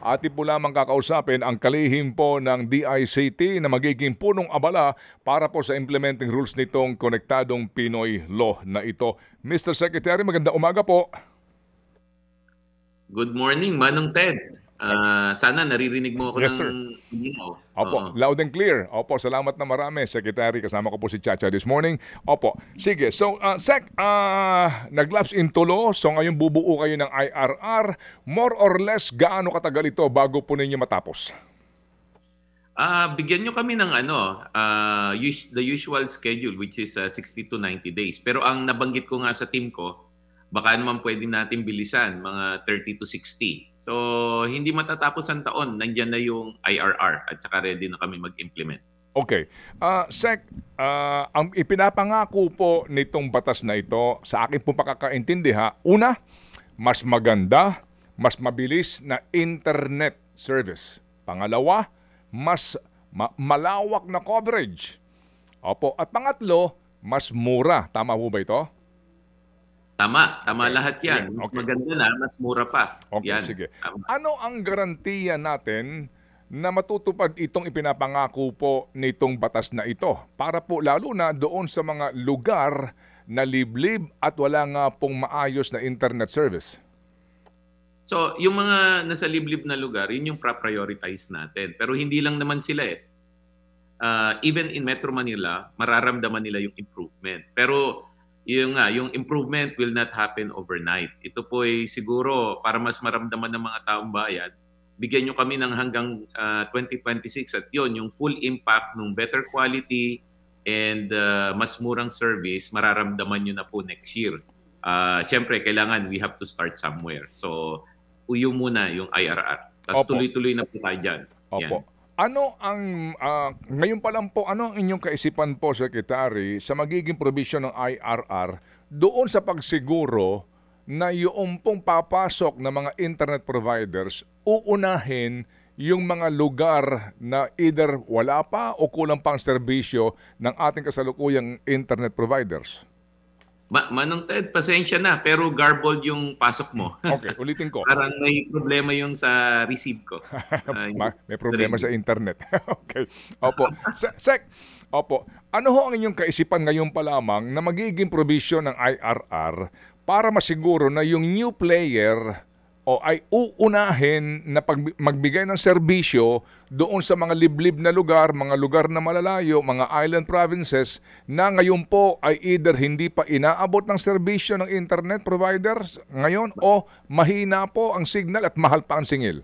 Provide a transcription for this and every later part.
Atin po lamang kakausapin ang kalihim po ng DICT na magiging punong abala para po sa implementing rules nitong Konektadong Pinoy Law na ito. Mr. Secretary, magandang umaga po. Good morning, Manong Ted. Sana naririnig mo ako Yes, ng linaw. Opo, loud and clear. Opo, salamat na marami, Secretary. Kasama ko po si Chacha this morning. Opo, sige. So, Sec, nag-lapse in tulo. So, ngayon bubuo kayo ng IRR. More or less, gaano katagal ito bago po ninyo matapos? Bigyan nyo kami ng the usual schedule, which is 60 to 90 days. Pero ang nabanggit ko nga sa team ko, baka naman pwede natin bilisan, mga 30 to 60. So, hindi matatapos ang taon. Nandyan na yung IRR at saka ready na kami mag-implement. Okay. Sec, ang ipinapangako po nitong batas na ito, sa akin po pakakaintindi ha, una, mas maganda, mas mabilis na internet service. Pangalawa, mas malawak na coverage. Opo. At pangatlo, mas mura. Tama po ba ito? Tama lahat yan. Mas maganda na, mas mura pa. Okay, yan. Sige. Ano ang garantiya natin na matutupad itong ipinapangako po nitong batas na ito? Para po lalo na doon sa mga lugar na liblib at wala nga pong maayos na internet service. So, yung mga nasa liblib na lugar, yun yung prioritize natin. Pero hindi lang naman sila eh. Even in Metro Manila, mararamdaman nila yung improvement. Pero yung improvement will not happen overnight. Ito po ay siguro para mas maramdaman ng mga taong bayan, bigyan nyo kami ng hanggang 2026 at yun, yung full impact ng better quality and mas murang service, mararamdaman nyo na po next year. Siyempre, kailangan we have to start somewhere. So, uyo muna yung IRR. Tapos tuloy-tuloy na po tayo dyan. Opo. Yan. Ano ang, ngayon pa lang po, ano ang inyong kaisipan po, Secretary, sa magiging provision ng IRR doon sa pagsiguro na yung pong papasok ng mga internet providers, uunahin yung mga lugar na either wala pa o kulang pang serbisyo ng ating kasalukuyang internet providers? Manong Ted, pasensya na, pero garbled yung pasok mo. Okay, ulitin ko. Parang may problema yung sa receive ko. May problema sa internet. Okay. Opo. Sec, opo. Ano ho ang inyong kaisipan ngayon pa lamang na magiging provision ng IRR para masiguro na yung new player o ay uunahin na magbigay ng serbisyo doon sa mga liblib na lugar, mga lugar na malalayo, mga island provinces na ngayon po ay either hindi pa inaabot ng serbisyo ng internet providers ngayon o mahina po ang signal at mahal pa ang singil?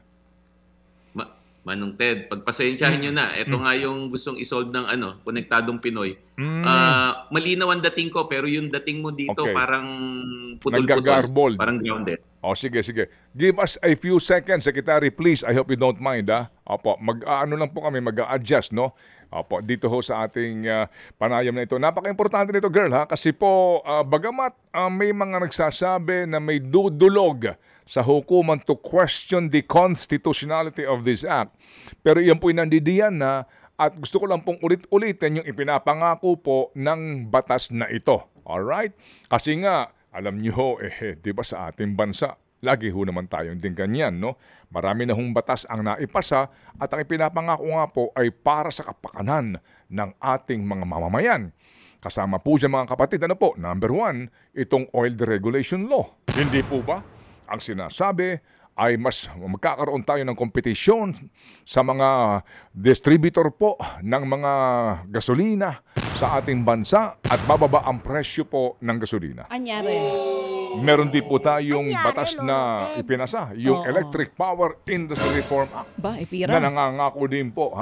Manong Ted, pagpasensyahan nyo na. Ito nga yung gustong isolve ng Konektadong Pinoy. Malinaw ang dating ko, pero yung dating mo dito parang putol-putol. Parang grounded. Sige. Give us a few seconds, Secretary, please. I hope you don't mind, ha? Opo, lang po kami, mag-a-adjust, no? Opo, dito ho sa ating panayam na ito. Napaka-importante nito, girl, ha? Kasi po, bagamat may mga nagsasabi na may dudulog sa hukuman to question the constitutionality of this act. Pero iyan po nandidiyan na at gusto ko lang pong ulit-ulitin yung ipinapangako po ng batas na ito. Alright? Kasi nga, alam nyo ho, di ba sa ating bansa, lagi ho naman tayong din ganyan, no? Marami na hong batas ang naipasa at ang ipinapangako nga po ay para sa kapakanan ng ating mga mamamayan. Kasama po dyan mga kapatid, Number 1, itong oil deregulation law. Hindi po ba? Ang sinasabi ay mas magkakaroon tayo ng kompetisyon sa mga distributor po ng mga gasolina sa ating bansa at bababa ang presyo po ng gasolina. Anyari? Meron din po tayong batas na ipinasa, yung Electric Power Industry Reform Act. Na nangangako din po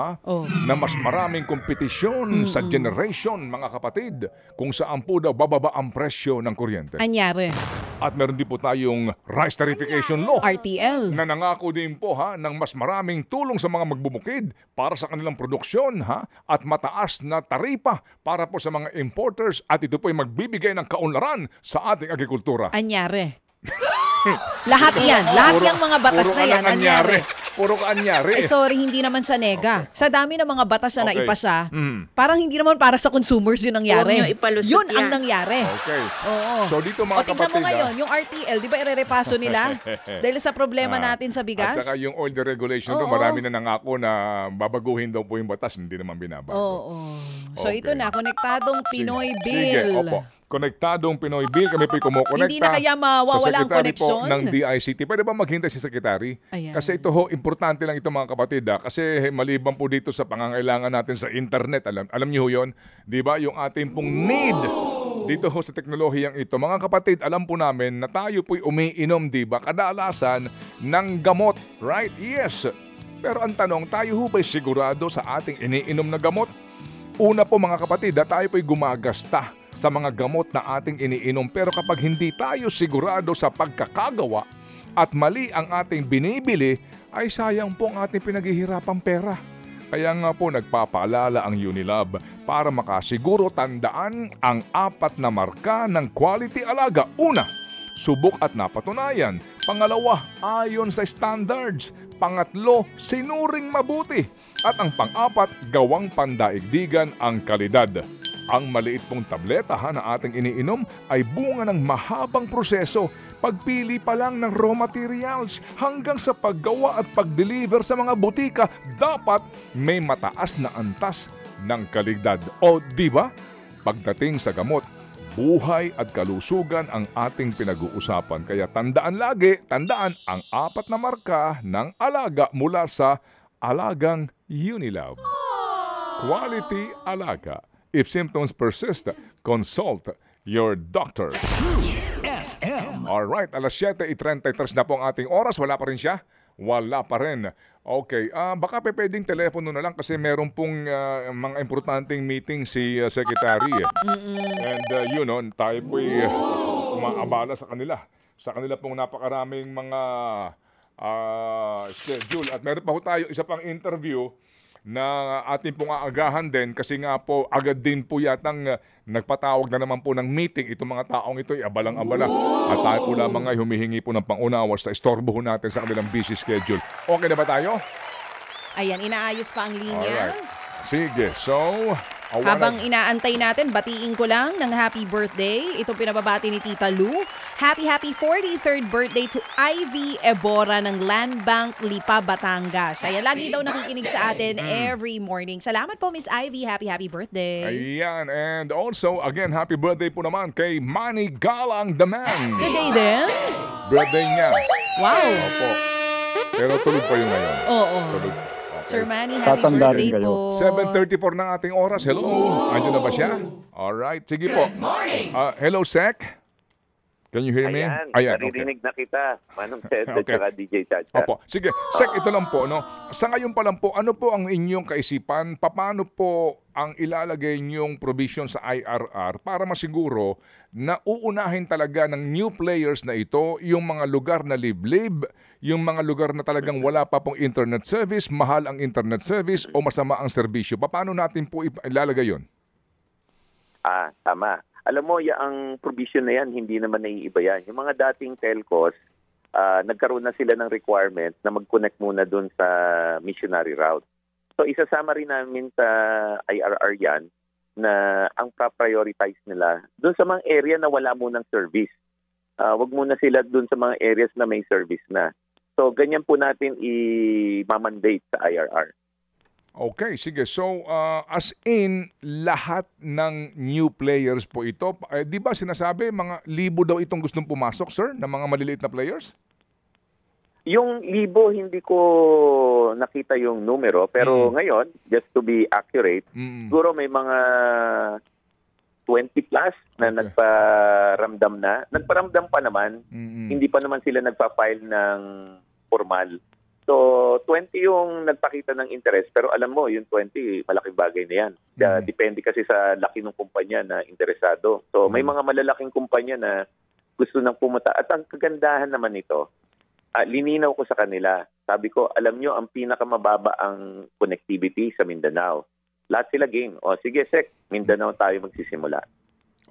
na mas maraming kompetisyon sa generation, mga kapatid, kung saan po daw bababa ang presyo ng kuryente. Anyari? At meron din po tayong Rice Tarification Law. RTL. Na nangako din po ng mas maraming tulong sa mga magbubukid para sa kanilang produksyon at mataas na taripa para po sa mga importers at ito po ay magbibigay ng kaunlaran sa ating agrikultura. Anyari? Lahat yan. Lahat yung mga batas na yan. Anyari? Puro kaanyari. Sorry, hindi naman sa nega. Sa dami ng mga batas na Okay. naipasa, parang hindi naman para sa consumers yun nangyari. Huwag niyo ipalusot Yun yan. ang nangyari. Okay. Oo. So dito mga O tignan mo kapatid, ngayon, yung RTL, di ba irerepaso nila? Dahil sa problema natin sa bigas? At saka yung oil deregulation doon, Oo. marami na nangako na babaguhin daw po yung batas, hindi naman binabago. Oo. So Okay. ito na, konektadong Pinoy Sige, Bill. opo. Konektadong Pinoy Bill, kami po'y kumukonekta. Hindi na kaya mawawala ang sa Secretary koneksyon? po ng DICT. Pwede ba maghintay si Secretary? Ayan. Kasi ito ho, importante lang ito mga kapatid. Kasi maliban po dito sa pangangailangan natin sa internet, alam niyo ho yun, di ba? Yung ating pong need dito ho sa teknolohiyang ito. Mga kapatid, alam po namin na tayo po'y umiinom, di ba? Kadalasan ng gamot, right? Yes. Pero ang tanong, tayo ho ba'y sigurado sa ating iniinom na gamot? Una po mga kapatid, tayo po'y gumagasta sa mga gamot na ating iniinom. Pero kapag hindi tayo sigurado sa pagkakagawa at mali ang ating binibili, ay sayang po ang ating pinaghihirapang pera. Kaya nga po nagpapaalala ang Unilab para makasiguro tandaan ang 4 na marka ng quality alaga. Una, subok at napatunayan. Pangalawa, ayon sa standards. Pangatlo, sinuring mabuti. At ang pang-4, gawang pandaigdigan ang kalidad. Ang maliit pong tableta na ating iniinom ay bunga ng mahabang proseso. Pagpili pa lang ng raw materials hanggang sa paggawa at pag-deliver sa mga butika, dapat may mataas na antas ng kalidad. O di ba? Pagdating sa gamot, buhay at kalusugan ang ating pinag-uusapan. Kaya tandaan ang 4 na marka ng alaga mula sa Alagang Unilab. Quality alaga. If symptoms persist, consult your doctor. FM. Alright, alas 7:33 na po ang ating oras. Wala pa rin siya? Wala pa rin. Okay, baka pwedeng telepono na lang kasi meron pong mga importanteng meeting si Secretary. And tayo po'y umaabala sa kanila. Sa kanila pong napakaraming mga schedule. At meron pa ho tayo isa pang interview na ating pong aagahan din kasi nga po agad din po yatang nagpatawag na naman po ng meeting itong mga taong ito ay abalang-abala at tayo po lamang ay humihingi po ng pangunawa sa istorbohin natin sa kanilang busy schedule. Okay na ba tayo? Ayan, inaayos pa ang linya. Alright. Sige, so Habang inaantay natin, batiin ko lang ng happy birthday. Itong pinababati ni Tita Lou. Happy 43rd birthday to Ivy Ebora ng Land Bank, Lipa, Batangas. Ayan, lagi daw nakikinig sa atin every morning. Salamat po, Miss Ivy. Happy birthday. Ayan, and also, again, happy birthday po naman kay Manny Galang the Man. Good day din. Birthday niya. Wow. Opo. Pero tulog pa yun ngayon. Oo. Tulog. Sir Manny, happy Tatanda birthday rin kayo. po. 7:34 ng ating oras. Hello. Andiyan na ba siya? Alright. Sige po. Hello, Sec. Can you hear me? Ayan, naririnig na kita, Manong Ted at Okay. saka DJ Chacha. Opo. Sige. Sec, ito lang po. No? Sa ngayon pa lang po, ano po ang inyong kaisipan? Paano po ang ilalagay niyong provision sa IRR para masiguro na uunahin talaga ng new players na ito yung mga lugar na liblib, yung mga lugar na talagang wala pa pong internet service, mahal ang internet service o masama ang serbisyo? Paano natin po ilalagay yun? Tama. Alam mo, ang provision na yan, hindi naman naiiba yan. Yung mga dating telcos, nagkaroon na sila ng requirement na mag-connect muna doon sa missionary route. So isasama rin namin sa IRR yan na ang prioritize nila doon sa mga area na wala munang service. Wag muna sila doon sa mga areas na may service na. So ganyan po natin i-mandate sa IRR. Okay, sige. So, as in, lahat ng new players po ito, di ba sinasabi, mga libo daw itong gustong pumasok, sir, ng mga maliliit na players? Yung libo, hindi ko nakita yung numero. Pero ngayon, just to be accurate, siguro may mga 20 plus na nagparamdam na. Nagparamdam pa naman. Hindi pa naman sila nagpa-file ng formal. So, 20 yung nagpakita ng interest. Pero alam mo, yung 20, malaking bagay na yan. Depende kasi sa laki ng kumpanya na interesado. So, may mga malalaking kumpanya na gusto nang pumunta. At ang kagandahan naman nito, lininaw ko sa kanila. Sabi ko, alam nyo, ang pinakamababa ang connectivity sa Mindanao. Lahat sila game. O sige, Sek, Mindanao tayo magsisimula.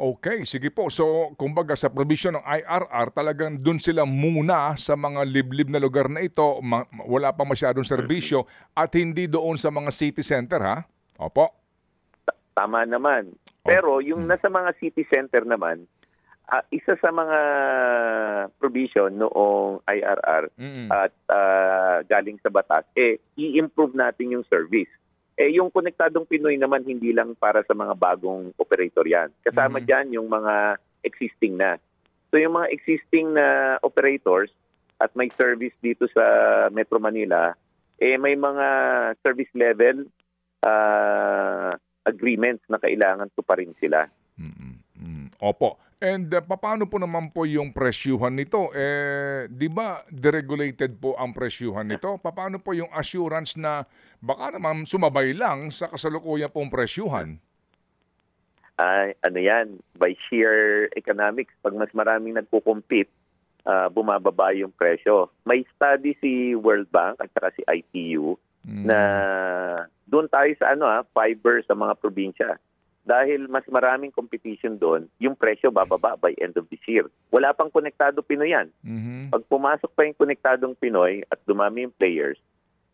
Okay, sige po. So, kumbaga sa provision ng IRR, talagang dun sila muna sa mga liblib na lugar na ito, wala pa masyadong serbisyo at hindi doon sa mga city center, ha? Opo. Tama naman. Pero yung nasa mga city center naman, isa sa mga provision noong IRR at galing sa batas, i-improve natin yung service. Yung Konektadong Pinoy naman, hindi lang para sa mga bagong operator yan. Kasama dyan yung mga existing na. So yung mga existing na operators at may service dito sa Metro Manila, may mga service level agreements na kailangan tuparin sila. Opo. And paano po naman po yung presyuhan nito? Di ba deregulated po ang presyuhan nito? Paano po yung assurance na baka naman sumabay lang sa kasalukuyan pong presyuhan? Ano yan, by sheer economics, pag mas maraming nagko-compete, bumababa yung presyo. May study si World Bank at saka si ITU na doon tayo sa fiber sa mga probinsya. Dahil mas maraming competition doon, yung presyo bababa by end of this year. Wala pang Konektado Pinoy yan. Pag pumasok pa yung Konektadong Pinoy at dumami yung players,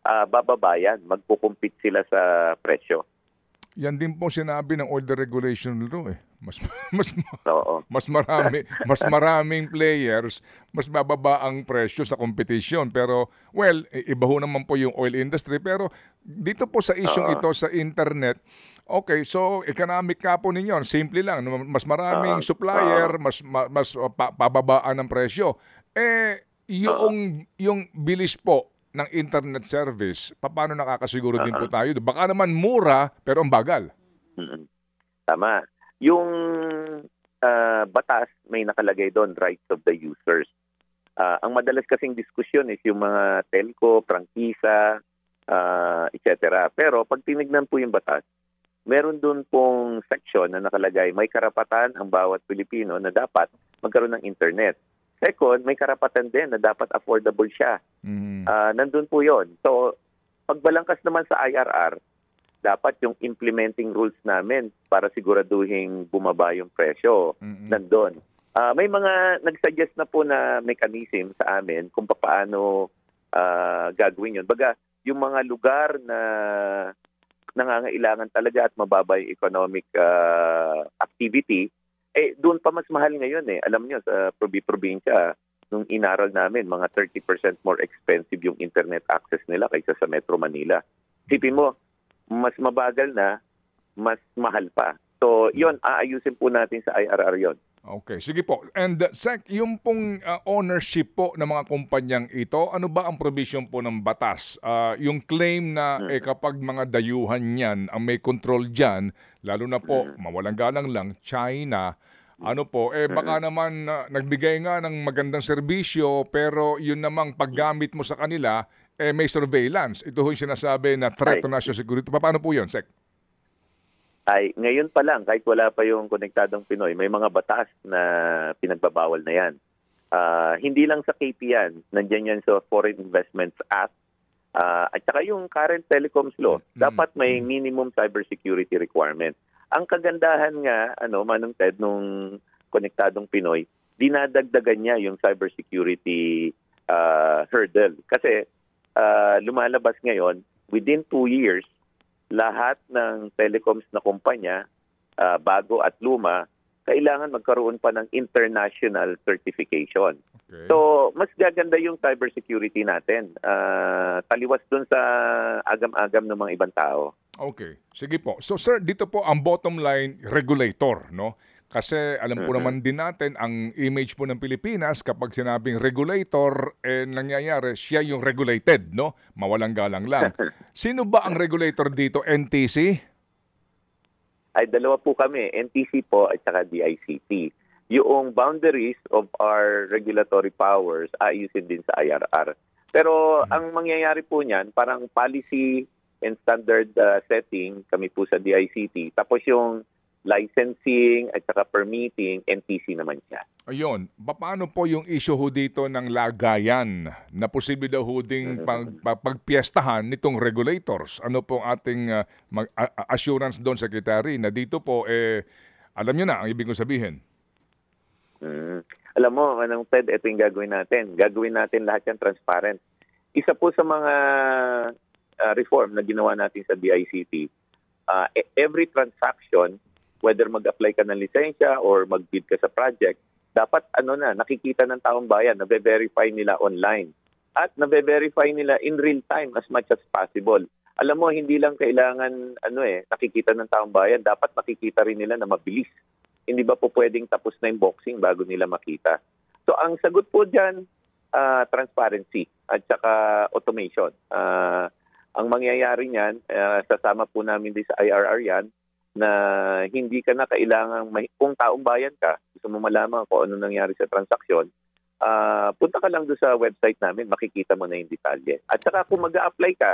bababa yan. Magpo-compete sila sa presyo. Yan din po sinabi ng Oil Deregulation Law eh. Oo. Mas maraming players, mas bababa ang presyo sa competition. Pero, well, iba ho naman po yung oil industry. Pero dito po sa isyong ito sa internet, okay, so economic ka po ninyo. Simple lang. Mas maraming supplier, mas pababaan ang presyo. Yung bilis po ng internet service, paano nakakasiguro din po tayo? Baka naman mura, pero ang bagal. Tama. Yung batas, may nakalagay doon, rights of the users. Ang madalas kasing diskusyon is yung mga telco, prangkisa, etc. Pero pag tinignan po yung batas, meron doon pong section na nakalagay, may karapatan ang bawat Pilipino na dapat magkaroon ng internet. Second, may karapatan din na dapat affordable siya. Nandun po yon. So, pagbalangkas naman sa IRR, dapat yung implementing rules namin para siguraduhin bumaba yung presyo. Nandun. May mga nagsuggest na po na mechanism sa amin kung paano gagawin yun. Baga, yung mga lugar na nangangailangan talaga at mababa yung economic activity, doon pa mas mahal ngayon eh. Alam niyo sa probinsya, nung inaral namin, mga 30% more expensive yung internet access nila kaysa sa Metro Manila. Sipin mo, mas mabagal na, mas mahal pa. So, yon aayusin po natin sa IRR yon. Okay, sige po. And Sec, yung pong ownership po ng mga kumpanyang ito, ano ba ang provision po ng batas? Yung claim na kapag mga dayuhan yan ang may control dyan, lalo na po, mawalang galang lang, China, ano po, baka naman nagbigay nga ng magandang serbisyo, pero yun namang paggamit mo sa kanila, may surveillance. Ito yung sinasabi na threat to national security. Paano po yun, Sec? Ngayon pa lang, kahit wala pa yung Konektadong Pinoy, may mga batas na pinagbabawal na yan. Hindi lang sa KP yan, nandiyan yan sa Foreign Investments Act, at saka yung current telecoms law, dapat may minimum cybersecurity requirement. Ang kagandahan nga, Manong Ted, nung Konektadong Pinoy, dinadagdagan niya yung cybersecurity hurdle. Kasi lumalabas ngayon, within 2 years, lahat ng telecoms na kumpanya, bago at luma, kailangan magkaroon pa ng international certification. Okay. So, mas gaganda yung cybersecurity natin. Taliwas dun sa agam-agam ng mga ibang tao. Okay. Sige po. So, sir, dito po ang bottom line, regulator, no? Kasi alam po naman din natin, ang image po ng Pilipinas, kapag sinabing regulator, nangyayari, siya yung regulated, no? Mawalang galang lang. Sino ba ang regulator dito? NTC? Ay, dalawa po kami. NTC po at saka DICT. Yung boundaries of our regulatory powers, ayusin din sa IRR. Pero ang mangyayari po niyan, parang policy and standard setting, kami po sa DICT. Tapos yung licensing at saka permitting, NTC naman siya. Ayun. Paano po yung issue ho dito ng lagayan na posible daw ho ding pagpiestahan nitong regulators? Ano po ating assurance doon, Secretary, na dito po Alam nyo na ang ibig kong sabihin. Alam mo, Ted, ito yung gagawin natin. Gagawin natin lahat yan transparent. Isa po sa mga reform na ginawa natin sa DICT, every transaction, whether mag-apply ka ng lisensya or mag-bid ka sa project, dapat nakikita ng taong bayan, nabe-verify nila online. At nabe-verify nila in real time as much as possible. Alam mo, hindi lang kailangan nakikita ng taong bayan, dapat nakikita rin nila na mabilis. Hindi ba po pwedeng tapos na yung boxing bago nila makita? So ang sagot po dyan, transparency at saka automation. Ang mangyayari niyan, sasama po namin din sa IRR yan, na hindi ka na kailangan, kung taong bayan ka, gusto mo malaman kung ano nangyari sa transaksyon, punta ka lang doon sa website namin, makikita mo na yung detalye. At saka kung mag-a-apply ka,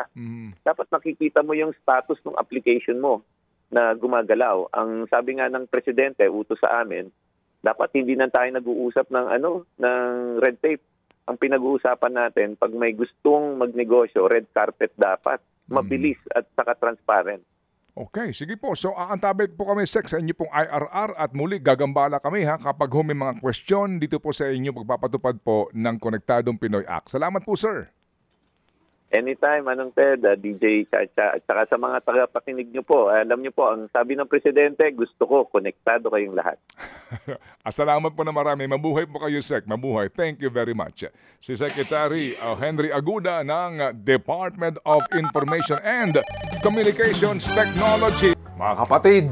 dapat makikita mo yung status ng application mo na gumagalaw. Ang sabi nga ng presidente, utos sa amin, dapat hindi na tayo nag-uusap ng red tape. Ang pinag-uusapan natin, pag may gustong magnegosyo, red carpet dapat. Mabilis at saka transparent. Okay, sige po. So, aantabit po kami, Sec, sa inyo pong IRR at muli gagambala kami kapag may mga question dito po sa inyo pagpapatupad po ng Konektadong Pinoy Act. Salamat po, sir. Anytime, Ted, DJ Chacha, at saka sa mga tagapakinig nyo po, alam nyo po, ang sabi ng presidente, gusto ko, konektado kayong lahat. Salamat po na marami. Mabuhay po kayo, Sec. Mabuhay. Thank you very much. Si Secretary Henry Aguda ng Department of Information and Communications Technology. Mga kapatid,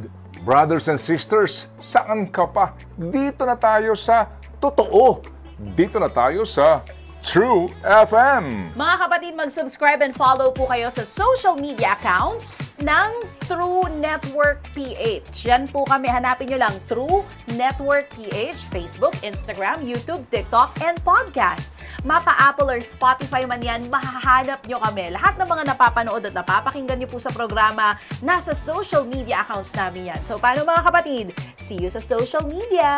brothers and sisters, saan ka pa? Dito na tayo sa totoo. Dito na tayo sa True FM. Mga kapatid, mag-subscribe and follow po kayo sa social media accounts ng True Network PH. Yan po kami. Hanapin nyo lang True Network PH, Facebook, Instagram, YouTube, TikTok, and podcast. Mapa Apple or Spotify man yan, mahahanap nyo kami. Lahat ng mga napapanood at napapakinggan nyo po sa programa, nasa social media accounts namin yan. So, paano mga kapatid? See you sa social media!